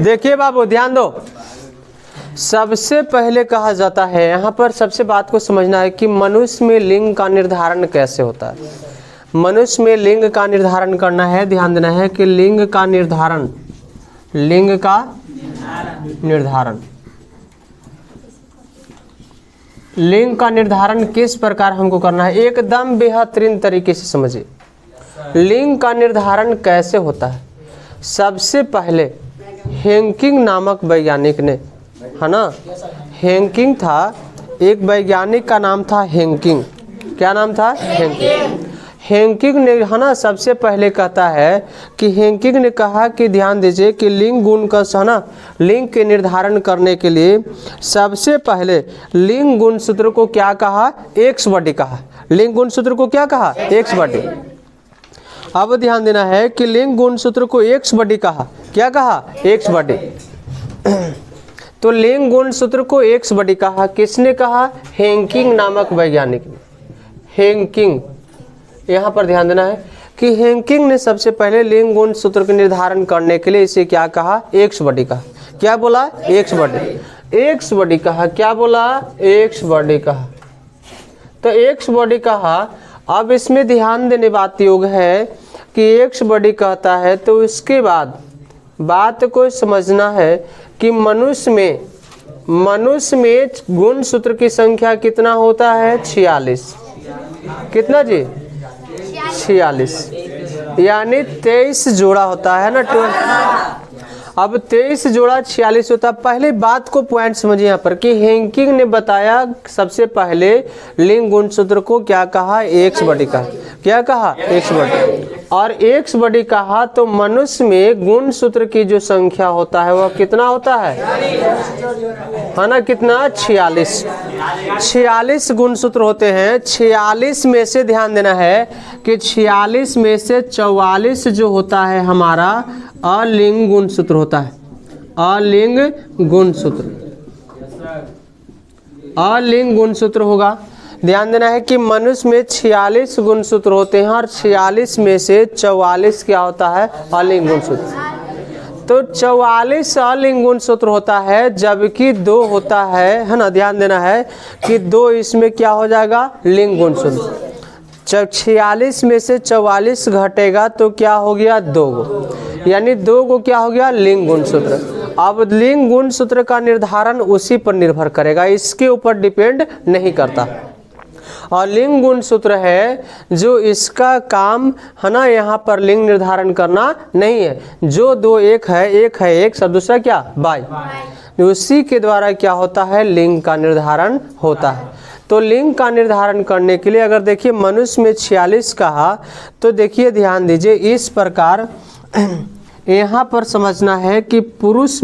देखिए बाबू ध्यान दो, सबसे पहले कहा जाता है यहाँ पर सबसे बात को समझना है कि मनुष्य में लिंग का निर्धारण कैसे होता है। मनुष्य में लिंग का निर्धारण करना है, ध्यान देना है कि लिंग का निर्धारण लिंग का निर्धारण किस प्रकार हमको करना है, एकदम बेहतरीन तरीके से समझिए। लिंग का निर्धारण कैसे होता है। सबसे पहले हेंकिंग नामक वैज्ञानिक ने, है ना, हेंकिंग था, एक वैज्ञानिक का नाम था हेंकिंग। क्या नाम था? हेंकिंग ने, है ना, सबसे पहले कहता है कि हेंकिंग ने कहा कि ध्यान दीजिए कि लिंग गुण का, है ना, लिंग के निर्धारण करने के लिए सबसे पहले लिंग गुण सूत्र को क्या कहा? एक्स बॉडी कहा। लिंग गुण सूत्र को क्या कहा? X body. अब ध्यान देना है कि लिंग गुण सूत्र को एक्स बॉडी कहा। क्या कहा? X body. तो लिंग गुण सूत्र को एक्स बॉडी कहा, किसने कहा? हेंकिंग नामक वैज्ञानिक ने। हेंकिंग, यहाँ पर ध्यान देना है कि हेंकिंग ने सबसे पहले लिंग गुण सूत्र के निर्धारण करने के लिए इसे क्या कहा? एक्स बॉडी कहा। क्या बोला? X body. एक्स बॉडी कहा। क्या बोला? एक्स बॉडी कहा। तो एक्स बॉडी कहा। अब इसमें ध्यान देने बात योग है कि एक्स बॉडी कहता है तो इसके बाद बात को समझना है कि मनुष्य में गुण सूत्र की संख्या कितना होता है? 46। कितना जी? 46, यानी 23 जोड़ा होता है ना। अब 23 जोड़ा 46 होता है। पहले बात को पॉइंट समझिए यहाँ पर कि हेंकिंग ने बताया सबसे पहले लिंग गुण सूत्र को क्या कहा? एक्स बॉडी कहा। क्या कहा? X body. और एक्स बॉडी कहा तो मनुष्य में गुण सूत्र की जो संख्या होता है वह कितना होता है? है ना, कितना? 46। 46 गुण सूत्र होते हैं। 46 में से ध्यान देना है कि 46 में से 44 जो होता है हमारा अलिंग गुण सूत्र होता है। अलिंग गुण सूत्र, अलिंग गुण सूत्र होगा। ध्यान देना है कि मनुष्य में 46 गुण सूत्र होते हैं और 46 में से 44 क्या होता है? अलिंग गुण सूत्र। तो 44 अलिंग गुण सूत्र होता है, जबकि 2 होता है ना। ध्यान देना है कि 2 इसमें क्या हो जाएगा? लिंग गुण सूत्र। जब 46 में से 44 घटेगा तो क्या हो गया? 2 गो, यानी 2 गो क्या हो गया? लिंग गुण सूत्र। अब लिंग गुण सूत्र का निर्धारण उसी पर निर्भर करेगा, इसके ऊपर डिपेंड नहीं करता। और लिंग गुण सूत्र है जो इसका काम, है ना, यहाँ पर लिंग निर्धारण करना नहीं है। जो 2 एक है एक्स और दूसरा क्या? वाई, उसी के द्वारा क्या होता है? लिंग का निर्धारण होता है। तो लिंग का निर्धारण करने के लिए अगर देखिए मनुष्य में 46 कहा तो देखिए ध्यान दीजिए इस प्रकार यहाँ पर समझना है कि पुरुष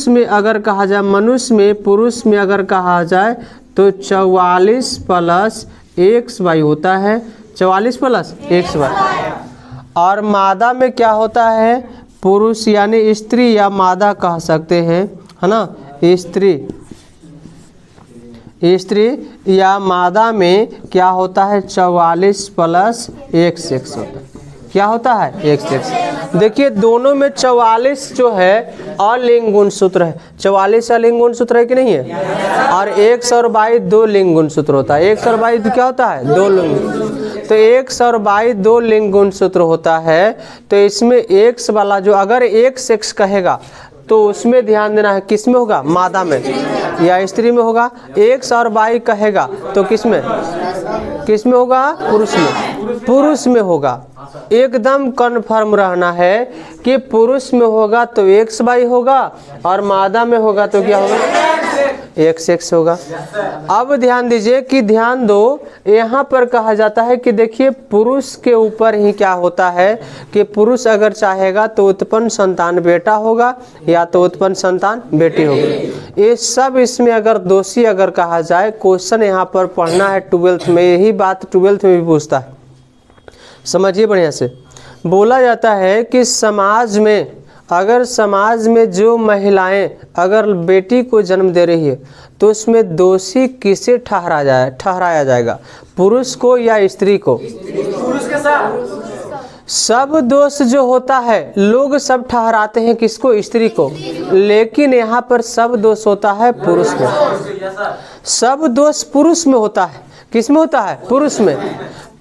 में अगर कहा जाए, मनुष्य में पुरुष में अगर कहा जाए तो 44 प्लस XY होता है। 44 प्लस XY। और मादा में क्या होता है? पुरुष यानी स्त्री या मादा कह सकते हैं, है ना, स्त्री या मादा में क्या होता है? 44 प्लस XX होता है। क्या होता है? XX। देखिए दोनों में 44 जो है अलिंग गुण सूत्र है। 44 अलिंग गुण सूत्र है कि नहीं है? और X और Y 2 लिंग गुण सूत्र होता है। X और Y क्या होता है? 2 लिंग। तो X और Y 2 लिंग गुण सूत्र होता है। तो इसमें X वाला जो अगर XX कहेगा तो उसमें ध्यान देना है किस में होगा? मादा में या स्त्री में होगा। X और Y कहेगा तो किस में होगा? पुरुष में होगा। एकदम कन्फर्म रहना है कि पुरुष में होगा तो XY होगा और मादा में होगा तो क्या होगा? XX होगा। अब ध्यान दीजिए कि ध्यान दो, यहाँ पर कहा जाता है कि देखिए पुरुष के ऊपर ही क्या होता है कि पुरुष अगर चाहेगा तो उत्पन्न संतान बेटा होगा या तो उत्पन्न संतान बेटी होगी। ये सब इसमें अगर दोषी अगर कहा जाए, क्वेश्चन यहाँ पर पढ़ना है 12th में, यही बात 12th में भी पूछता है। समझिए बढ़िया से। बोला जाता है कि समाज में जो महिलाएं अगर बेटी को जन्म दे रही है तो उसमें दोषी किसे ठहराया जाएगा? पुरुष को या स्त्री को? पुरुष के साथ। सब दोष जो होता है लोग सब ठहराते हैं किसको, स्त्री को, लेकिन यहाँ पर सब दोष होता है पुरुष में। सब दोष पुरुष में होता है। किस में होता है, पुरुष में।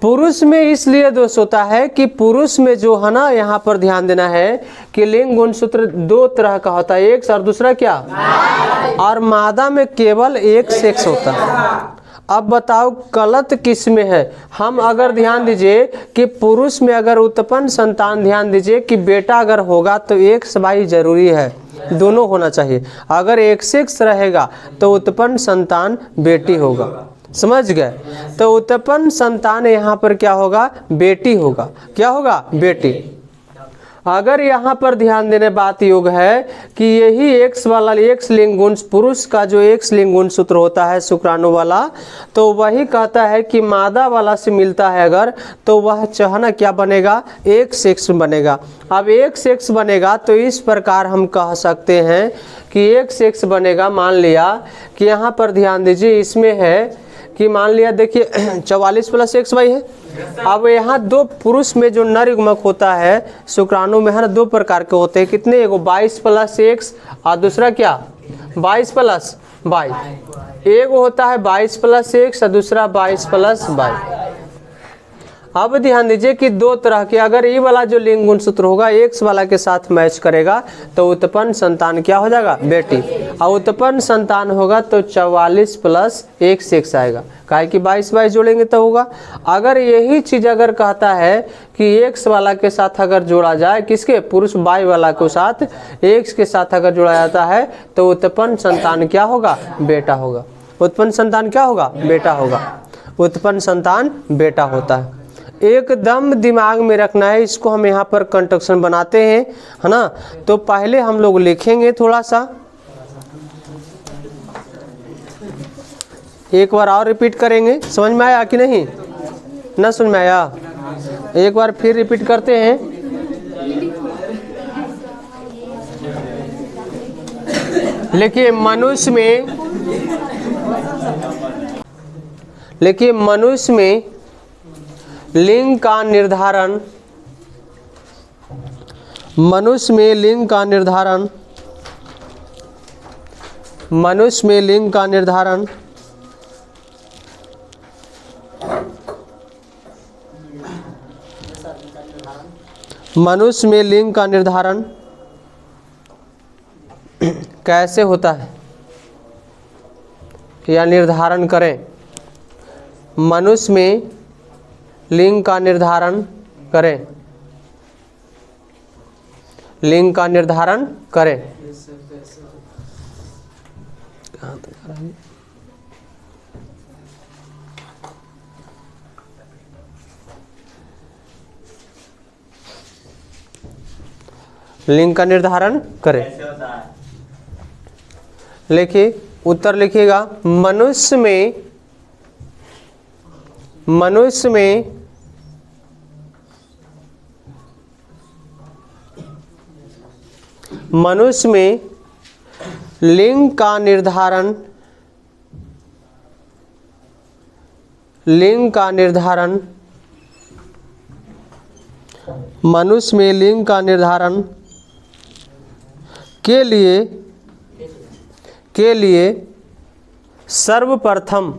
पुरुष में इसलिए दोष होता है कि पुरुष में जो है ना, यहाँ पर ध्यान देना है कि लिंग गुणसूत्र दो तरह का होता है, एक और दूसरा क्या, और मादा में केवल एक सेक्स होता है। अब बताओ गलत किस में है। हम अगर ध्यान दीजिए कि पुरुष में अगर उत्पन्न संतान, ध्यान दीजिए कि बेटा अगर होगा तो एक सबाई जरूरी है, दोनों होना चाहिए। अगर एक सेक्स रहेगा तो उत्पन्न संतान बेटी होगा, समझ गए। तो उत्पन्न संतान यहाँ पर क्या होगा, बेटी होगा। क्या होगा, बेटी। अगर यहाँ पर ध्यान देने बात योग है कि यही एक्स वाला, एक्स लिंग गुण, पुरुष का जो एक्स लिंग गुण सूत्र होता है शुक्राणु वाला, तो वही कहता है कि मादा वाला से मिलता है अगर, तो वह चहना क्या बनेगा, एक सेक्स बनेगा। अब एक सेक्स बनेगा तो इस प्रकार हम कह सकते हैं कि एक सेक्स बनेगा। मान लिया कि यहाँ पर ध्यान दीजिए, इसमें है कि मान लिया देखिए 44 प्लस एक्स वाई है। अब यहाँ दो पुरुष में जो नर युग्मक होता है शुक्राणु में है ना, दो प्रकार के होते हैं। कितने, एगो 22 प्लस एक्स और दूसरा क्या 22 प्लस वाई। एगो होता है 22 प्लस एक्स और दूसरा 22 प्लस वाई। अब ध्यान दीजिए कि दो तरह के, अगर ये वाला जो लिंग गुणसूत्र होगा एक्स वाला के साथ मैच करेगा तो उत्पन्न संतान क्या हो जाएगा, बेटी। और उत्पन्न संतान होगा तो 44 प्लस एक सेक्स आएगा, काहे कि 22 जोड़ेंगे तो होगा। अगर यही चीज अगर कहता है कि एक्स वाला के साथ अगर जोड़ा जाए, किसके, पुरुष वाई वाला के साथ एक्स के साथ अगर जोड़ा जाता है तो उत्पन्न संतान क्या होगा, बेटा होगा। उत्पन्न संतान क्या होगा, बेटा होगा। उत्पन्न संतान बेटा होता है। एकदम दिमाग में रखना है इसको। हम यहाँ पर कंस्ट्रक्शन बनाते हैं, है ना। तो पहले हम लोग लिखेंगे थोड़ा सा, एक बार और रिपीट करेंगे। समझ में आया कि नहीं, ना समझ में आया, एक बार फिर रिपीट करते हैं। देखिए मनुष्य में लिंग का निर्धारण, मनुष्य में लिंग का निर्धारण, मनुष्य में लिंग का निर्धारण मनुष्य में लिंग का निर्धारण कैसे होता है, या निर्धारण करें। मनुष्य में लिंग का निर्धारण करें, लिंग का निर्धारण करें। लिंग का निर्धारण करें। लिखिए, उत्तर लिखिएगा। मनुष्य में लिंग का निर्धारण, मनुष्य में लिंग का निर्धारण के लिए सर्वप्रथम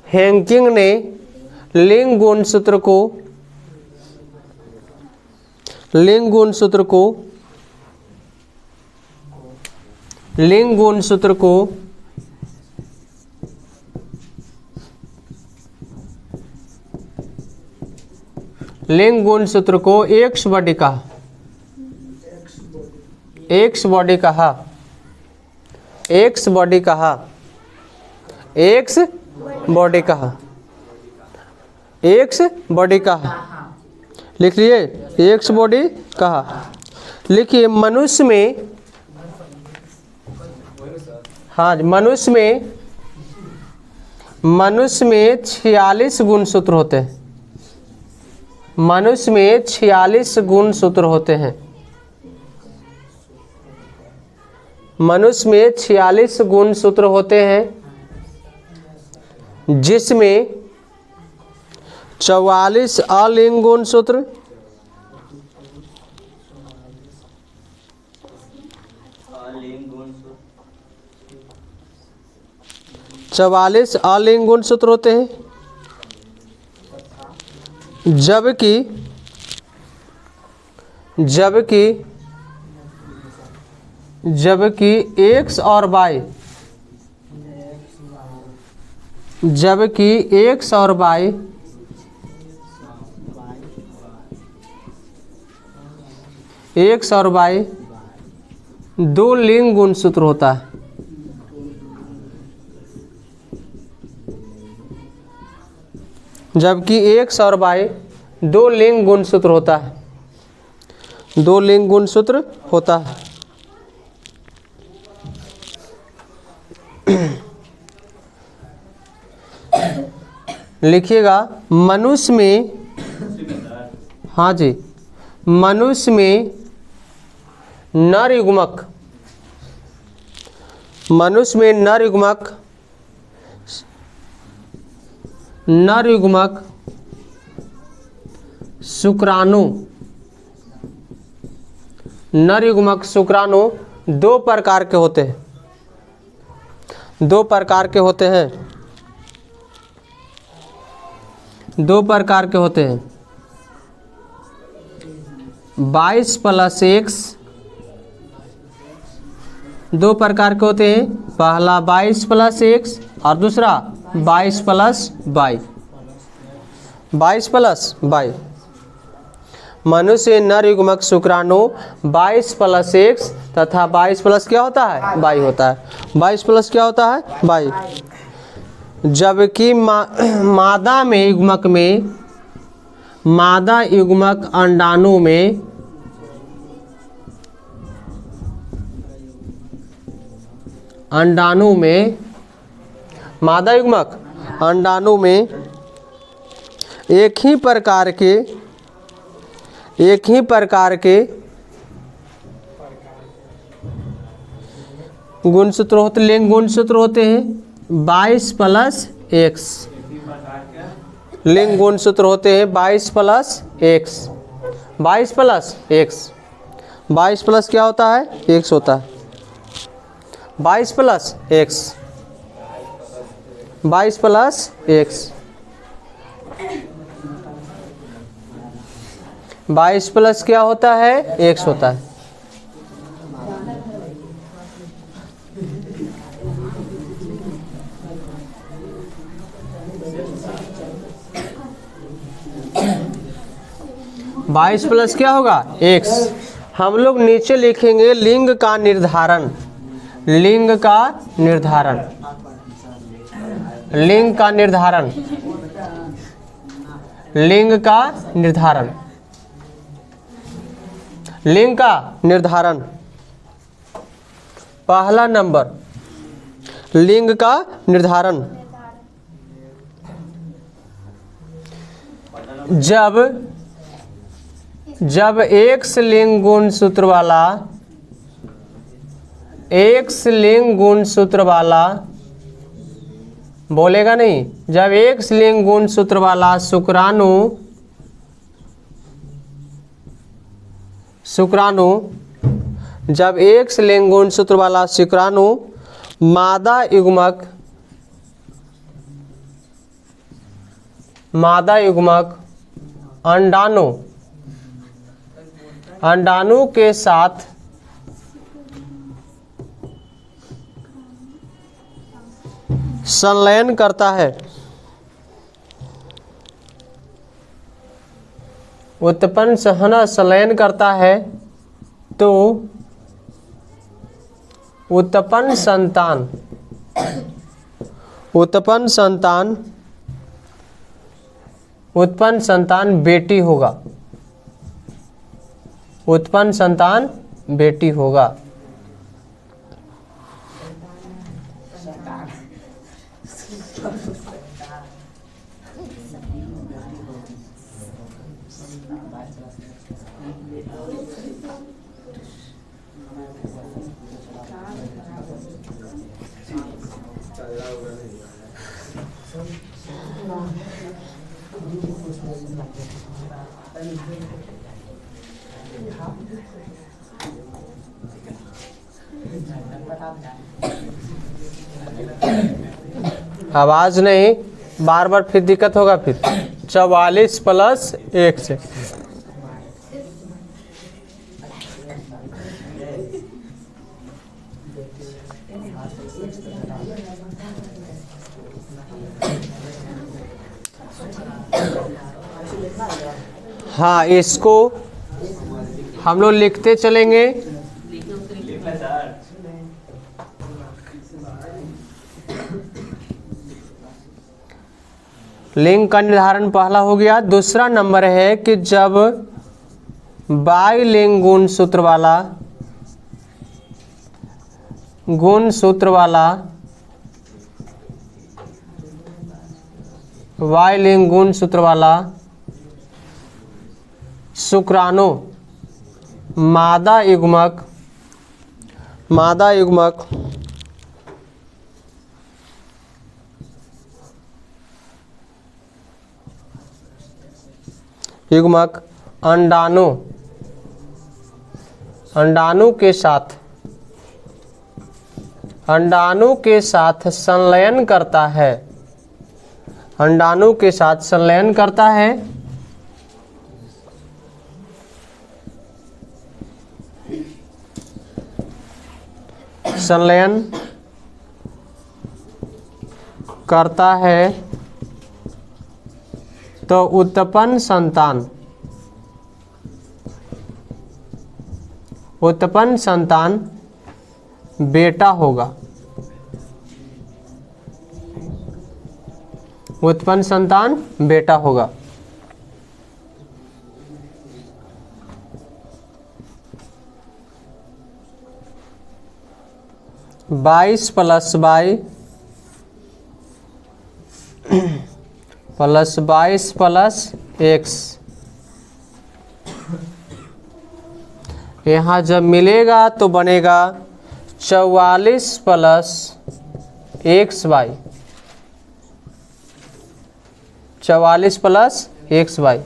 हैंकिंग ने लिंग गुणसूत्र को एक्स बॉडी कहा, एक्स बॉडी कहा, एक्स बॉडी कहा, एक्स बॉडी कहा, एक्स बॉडी कहा। लिख लिए, एक्स बॉडी कहा। लिखिए, मनुष्य में हाँ, मनुष्य में 46 गुणसूत्र होते हैं। मनुष्य में 46 गुणसूत्र होते हैं। मनुष्य में 46 गुणसूत्र होते हैं, जिसमें 44 अलिंग गुणसूत्र, 44 अलिंग गुणसूत्र होते हैं, जबकि एक्स और वाई, दो लिंग गुणसूत्र होता है। जबकि एक्स और वाई दो लिंग गुणसूत्र होता है, दो लिंग गुणसूत्र होता है। लिखिएगा, मनुष्य में, हाँ जी, मनुष्य में नर युग्मक, शुक्राणु दो प्रकार के होते हैं। दो प्रकार के होते हैं। 22+X, दो प्रकार के होते हैं। पहला 22+X और दूसरा 22+Y। 22+Y। मनुष्य नर युग्मक शुक्राणु 22+X तथा 22+ क्या होता है? Y होता है। 22+ क्या होता है? Y। जबकि मादा युग्मक अंडाणु में मादा युग्मक अंडाणु में एक ही प्रकार के गुणसूत्र होते, लिंग गुणसूत्र होते हैं। 22+X लिंग गुणसूत्र होते हैं। 22+X 22+ क्या होता है? X होता है। 22+X 22+ क्या होता है? X होता है। बाईस प्लस क्या होगा? X। हम लोग नीचे लिखेंगे लिंग का निर्धारण। लिंग का निर्धारण। लिंग का निर्धारण। लिंग का निर्धारण। लिंग का निर्धारण। पहला नंबर लिंग का निर्धारण। जब X लिंग गुणसूत्र वाला बोलेगा नहीं, जब X लिंग गुणसूत्र वाला शुक्राणु जब X लिंग गुणसूत्र वाला शुक्राणु मादा युग्मक अंडाणु के साथ संलयन करता है, उत्पन्न सहना संलयन करता है, तो उत्पन्न संतान बेटी होगा। उत्पन्न संतान बेटी होगा। आवाज नहीं, बार बार फिर दिक्कत होगा। फिर 44 प्लस 1 से हाँ, इसको हम लोग लिखते चलेंगे। लिंग का निर्धारण पहला हो गया। दूसरा नंबर है कि जब बाइलिंग गुणसूत्र वाला बाइलिंग गुणसूत्र वाला शुक्राणु मादा युग्मक अंडाणु के साथ संलयन करता है। अंडाणु के साथ संलयन करता है। संलयन करता है तो उत्पन्न संतान बेटा होगा। उत्पन्न संतान बेटा होगा। बाईस प्लस एक्स, यहाँ जब मिलेगा तो बनेगा 44 plus X Y. 44 plus X Y.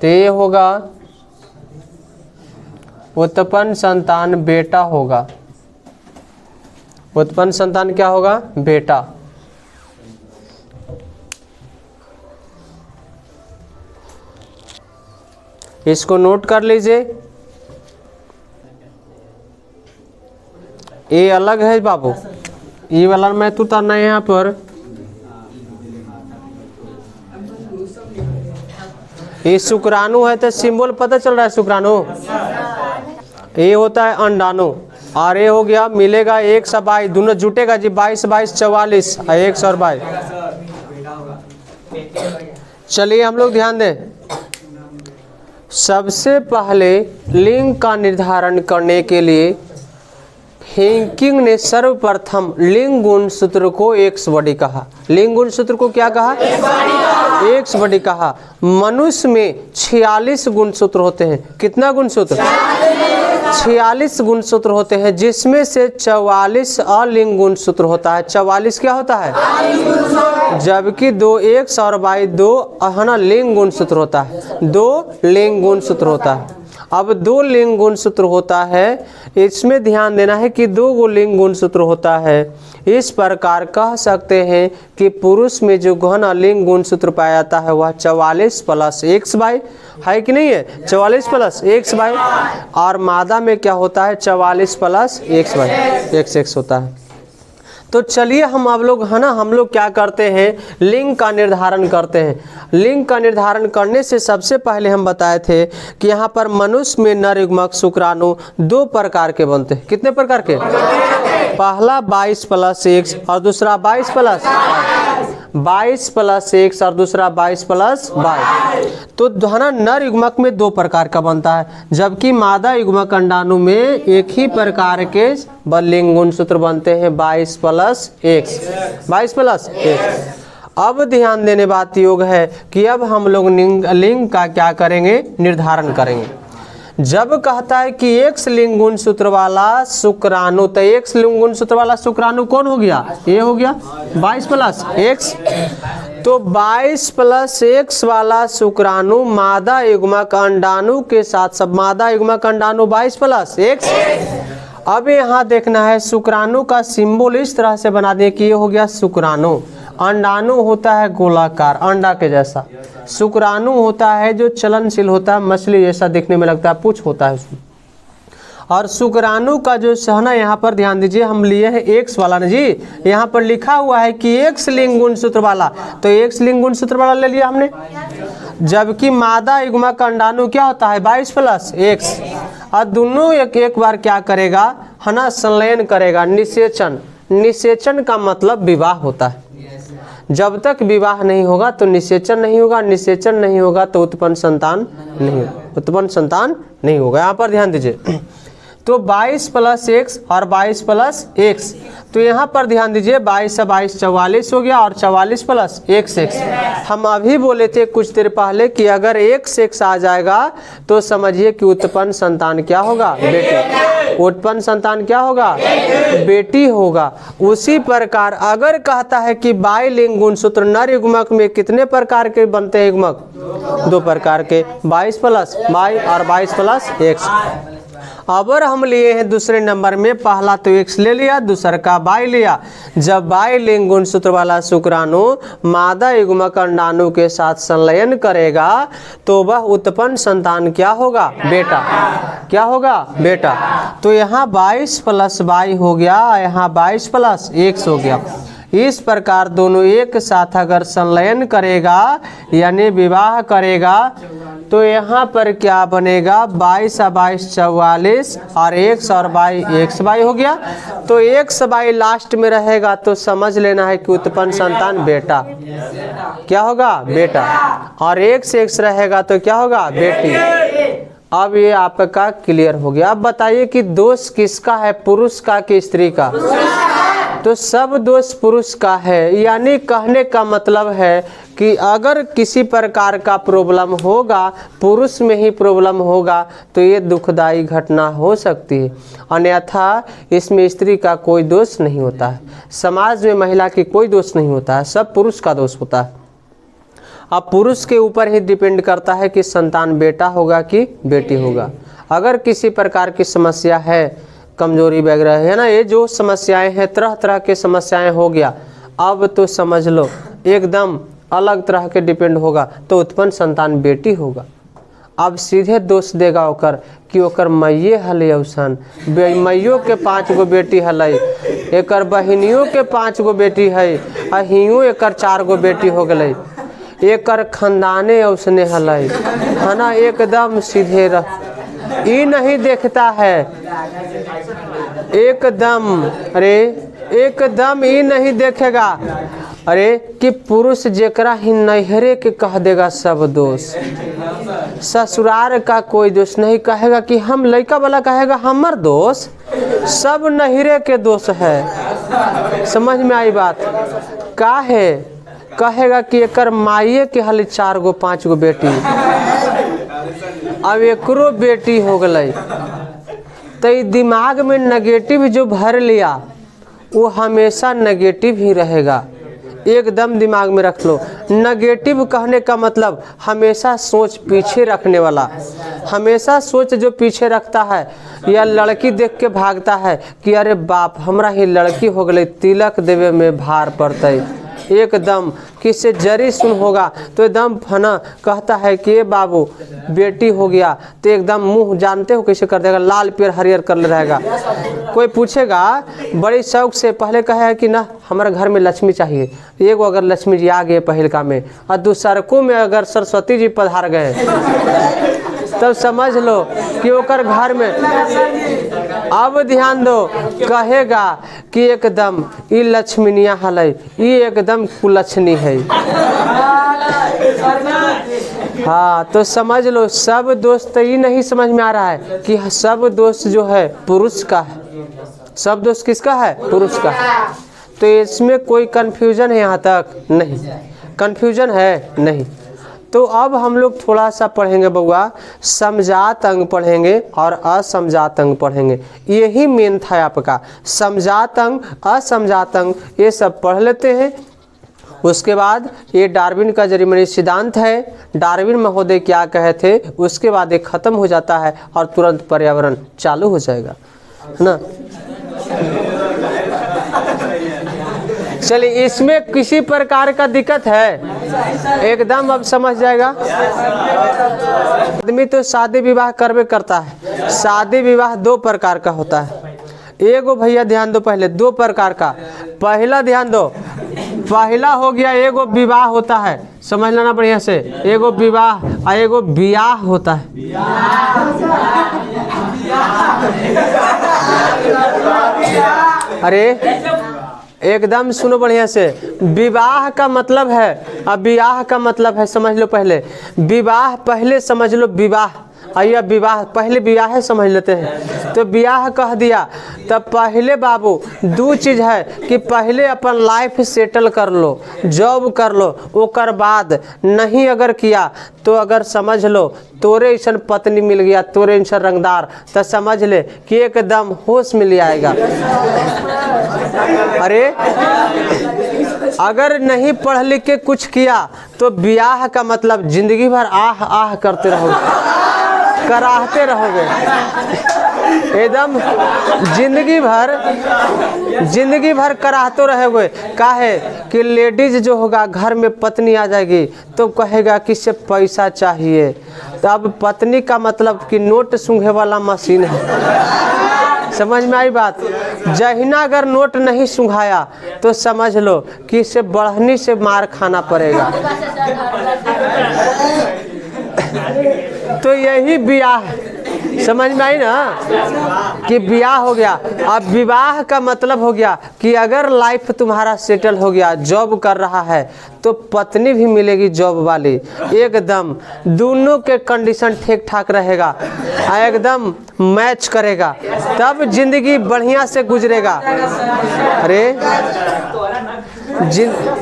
तो ये होगा उत्पन्न संतान बेटा होगा। उत्पन्न संतान क्या होगा? बेटा। इसको नोट कर लीजिए। ये अलग है बाबू, ये वाला मैं तो उतारना है यहाँ पर। ये शुक्राणु है तो सिंबल पता चल रहा है शुक्राणु। ये होता है अंडाणु और ये हो गया मिलेगा 1 और 22 दोनों जुटेगा जी। 22 22 44 और 1 और 22। चलिए हम लोग ध्यान दें। सबसे पहले लिंग का निर्धारण करने के लिए हेंकिंग ने सर्वप्रथम लिंग गुणसूत्र को एक्स बॉडी कहा। लिंग गुणसूत्र को क्या कहा? एक्स बॉडी कहा। मनुष्य में 46 गुणसूत्र होते हैं। कितना गुणसूत्र? 46 गुणसूत्र होते हैं, जिसमें से 44 अलिंग गुणसूत्र होता है। 44 क्या होता है? जबकि 2 एक्स और वाई 2 लिंग गुणसूत्र होता है। 2 लिंग गुणसूत्र होता है। अब 2 लिंग गुणसूत्र होता है, इसमें ध्यान देना है कि 2 लिंग गुणसूत्र होता है। इस प्रकार कह सकते हैं कि पुरुष में जो गहन लिंग गुणसूत्र पाया जाता है वह 44 प्लस एक्स वाई है कि नहीं है? 44 प्लस एक्स वाई। और मादा में क्या होता है? 44 plus X Y, X X होता है। तो चलिए हम आप लोग है ना, हम लोग क्या करते हैं? लिंग का निर्धारण करते हैं। लिंग का निर्धारण करने से सबसे पहले हम बताए थे कि यहाँ पर मनुष्य में नर युग्मक शुक्राणु 2 प्रकार के बनते हैं। कितने प्रकार के? पहला 22 प्लस एक्स और दूसरा 22 प्लस। 22 + X और दूसरा 22 + Y। तो धना नर युग्मक में 2 प्रकार का बनता है, जबकि मादा युग्मक अंडाणु में एक ही प्रकार के लिंग गुणसूत्र बनते हैं 22 + X। 22 + X। अब ध्यान देने बात योग है कि अब हम लोग लिंग का क्या करेंगे, निर्धारण करेंगे। जब कहता है कि X लिंग गुणसूत्र वाला शुक्राणु, तो X लिंग गुणसूत्र वाला शुक्राणु कौन हो गया, ये हो गया 22 + X। तो 22 + X वाला शुक्राणु मादा युग्मक अंडाणु के साथ, सब मादा युग्मक अंडाणु 22 + X। अब यहाँ देखना है शुक्राणु का सिंबल इस तरह से बना दिए कि ये हो गया शुक्राणु। अंडाणु होता है गोलाकार अंडा के जैसा, शुक्राणु होता है जो चलनशील होता है, मछली जैसा दिखने में लगता है, पूंछ होता है उसमें। और शुक्राणु का जो सहना यहाँ पर ध्यान दीजिए, हम लिए हैं X वाला ना जी, यहाँ पर लिखा हुआ है कि X लिंग गुणसूत्र वाला, तो X लिंग गुणसूत्र वाला ले लिया हमने। जबकि मादा युग्मक अंडाणु क्या होता है 22 + X। और दोनों एक बार क्या करेगा, है ना, संलयन करेगा, निषेचन। निषेचन का मतलब विवाह होता है। जब तक विवाह नहीं होगा तो निषेचन नहीं होगा, निषेचन नहीं होगा तो उत्पन्न संतान नहीं होगा। यहाँ पर ध्यान दीजिए, तो 22 + X और 22 + X। तो यहाँ पर ध्यान दीजिए 22 से 22 44 हो गया और 44 + X। हम अभी बोले थे कुछ देर पहले कि अगर X आ जाएगा तो समझिए कि उत्पन्न संतान क्या होगा, बेटी। उत्पन्न संतान क्या होगा, बेटी होगा। उसी प्रकार अगर कहता है कि बाई लिंग गुणसूत्र नर युग्मक में कितने प्रकार के बनते हैं युग्मक, 2 प्रकार के, 22 + Y और 22 + X। अगर हम लिए हैं दूसरे नंबर में, पहला तो X ले लिया, दूसरा का Y लिया। जब Y लिंग गुणसूत्र वाला शुक्राणु मादा युग्मक अंडाणु के साथ संलयन करेगा तो वह उत्पन्न संतान क्या होगा, बेटा। क्या होगा, बेटा। तो यहाँ 22 + Y हो गया, यहाँ 22 + X हो गया। इस प्रकार दोनों एक साथ अगर संलयन करेगा यानी विवाह करेगा तो यहाँ पर क्या बनेगा, 22 और 22 44 और X और Y XY हो गया। तो XY लास्ट में रहेगा तो समझ लेना है कि उत्पन्न संतान बेटा क्या होगा, बेटा। और X रहेगा तो क्या होगा, बेटी। अब ये आपका क्लियर हो गया। अब बताइए कि दोष किसका है, पुरुष का कि स्त्री का। तो सब दोष पुरुष का है, यानी कहने का मतलब है कि अगर किसी प्रकार का प्रॉब्लम होगा, पुरुष में ही प्रॉब्लम होगा तो ये दुखदाई घटना हो सकती है, अन्यथा इसमें स्त्री का कोई दोष नहीं होता है। समाज में महिला की कोई दोष नहीं होता है, सब पुरुष का दोष होता है। अब पुरुष के ऊपर ही डिपेंड करता है कि संतान बेटा होगा कि बेटी होगा। अगर किसी प्रकार की समस्या है, कमजोरी वगैरह है ना, ये जो समस्याएं हैं, तरह तरह के समस्याएं हो गया, अब तो समझ लो एकदम अलग तरह के डिपेंड होगा तो उत्पन्न संतान बेटी होगा। अब सीधे दोष देगा ओकर कि ओकर मैये हले औसन, मैयों के 5 गो बेटी हलै, एकर बहिनियों के 5 गो बेटी है, अहियों एकर 4 गो बेटी हो गई, एकर खानदाने औसने हलै, है ना। एकदम सीधे रह, ये नहीं देखता है एकदम, अरे एकदम ये नहीं देखेगा अरे कि पुरुष जेकरा ही नैहरे के कह देगा सब दोष, ससुराल का कोई दोष नहीं कहेगा कि हम लड़का वाला कहेगा हमर दोष, सब नैहरे के दोष है। समझ में आई बात, का है कहेगा कि एकर माइये के हल 4 गो 5 गो बेटी, अब एकरो बेटी हो गई। तो दिमाग में नेगेटिव जो भर लिया वो हमेशा नेगेटिव ही रहेगा, एकदम दिमाग में रख लो। नेगेटिव कहने का मतलब हमेशा सोच पीछे रखने वाला, हमेशा सोच जो पीछे रखता है, या लड़की देख के भागता है कि अरे बाप हमरा ही लड़की हो गई, तिलक देवे में भार पड़ते, एकदम किससे जरी सुन होगा तो एकदम फना कहता है कि ये बाबू बेटी हो गया तो एकदम मुंह जानते हो कैसे कर देगा, लाल पेड़ हरियर कर ले रहेगा। कोई पूछेगा बड़ी शौक से, पहले कहे कि ना हमारे घर में लक्ष्मी चाहिए, एगो अगर लक्ष्मी जी आ गए पहिलका में और दूसरको में अगर सरस्वती जी पधार गए तब समझ लो कि ओकर घर में। अब ध्यान दो, कहेगा कि एकदम ई लक्ष्मीनिया हलै, ई एकदम कुलक्षणी है। हाँ, तो समझ लो सब दोष तो ये नहीं समझ में आ रहा है कि सब दोष जो है पुरुष का है। सब दोष किसका है? पुरुष का। तो इसमें कोई कन्फ्यूजन है? यहाँ तक नहीं कन्फ्यूजन है, नहीं। तो अब हम लोग थोड़ा सा पढ़ेंगे बउआ, समजात अंग पढ़ेंगे और असमजात अंग पढ़ेंगे। यही मेन था आपका, समजात अंग असमजात अंग ये सब पढ़ लेते हैं। उसके बाद ये डार्विन का जर्मनी सिद्धांत है, डार्विन महोदय क्या कहे थे, उसके बाद ये खत्म हो जाता है और तुरंत पर्यावरण चालू हो जाएगा, है ना। चलिए, इसमें किसी प्रकार का दिक्कत है? एकदम अब समझ जाएगा। आदमी तो शादी विवाह करवे करता है। शादी विवाह दो प्रकार का होता है। एगो भैया ध्यान दो, पहले दो प्रकार का। पहला ध्यान दो, पहला हो गया एगो विवाह होता है, समझ लेना बढ़िया से। एगो विवाह और एगो ब्याह होता है। अरे एकदम सुनो बढ़िया से। विवाह का मतलब है, अब ब्याह का मतलब है, समझ लो पहले। विवाह पहले समझ लो, विवाह आइए विवाह पहले ब्याह समझ लेते हैं। तो ब्याह कह दिया, तब पहले बाबू दो चीज़ है कि पहले अपन लाइफ सेटल कर लो, जॉब कर लो, ओकर बाद नहीं अगर किया तो अगर समझ लो तोरे ऐसा पत्नी मिल गया, तोरे ऐसा रंगदार, तो समझ ले कि एकदम होश मिल आएगा। अरे अगर नहीं पढ़ लिख के कुछ किया तो ब्याह का मतलब जिंदगी भर आह आह करते रहोगे, कराहते रहोगे एकदम जिंदगी भर कराहते रहोगे। काहे कि लेडीज जो होगा घर में पत्नी आ जाएगी तो कहेगा कि इससे पैसा चाहिए। तो अब पत्नी का मतलब कि नोट सूंघे वाला मशीन है। समझ में आई बात? जहिना अगर नोट नहीं सूंघाया तो समझ लो कि इससे बढ़नी से मार खाना पड़ेगा। तो यही ब्याह, समझ में आई ना कि ब्याह हो गया। अब विवाह का मतलब हो गया कि अगर लाइफ तुम्हारा सेटल हो गया, जॉब कर रहा है तो पत्नी भी मिलेगी जॉब वाली, एकदम दोनों के कंडीशन ठीक ठाक रहेगा, एकदम मैच करेगा, तब जिंदगी बढ़िया से गुजरेगा।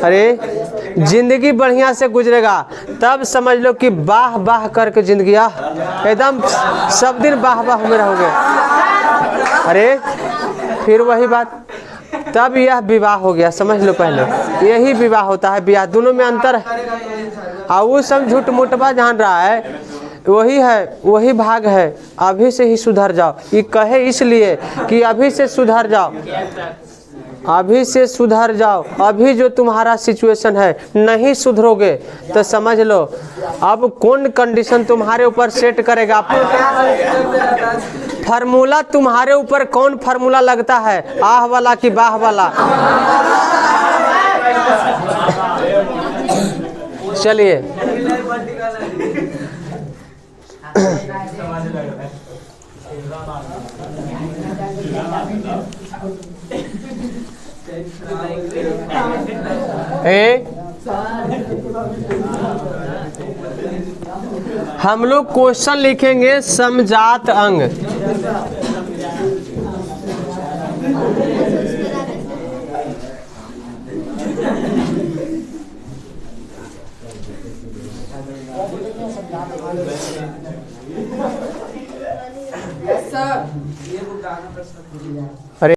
अरे जिंदगी बढ़िया से गुजरेगा, तब समझ लो कि बाह बाह करके जिंदगी एकदम सब दिन बाह बाह में रहोगे। अरे फिर वही बात, तब यह विवाह हो गया, समझ लो पहले यही विवाह होता है। ब्याह दोनों में अंतर है। और वो सब झूठ मुठबा जान रहा है, वही है, वही भाग है। अभी से ही सुधर जाओ, ये कहे इसलिए कि अभी से सुधर जाओ, अभी से सुधर जाओ। अभी जो तुम्हारा सिचुएशन है नहीं सुधरोगे तो समझ लो अब कौन कंडीशन तुम्हारे ऊपर सेट करेगा। फार्मूला तुम्हारे ऊपर कौन फार्मूला लगता है, आह वाला कि बाह वाला? चलिए हम लोग क्वेश्चन लिखेंगे समजात अंग।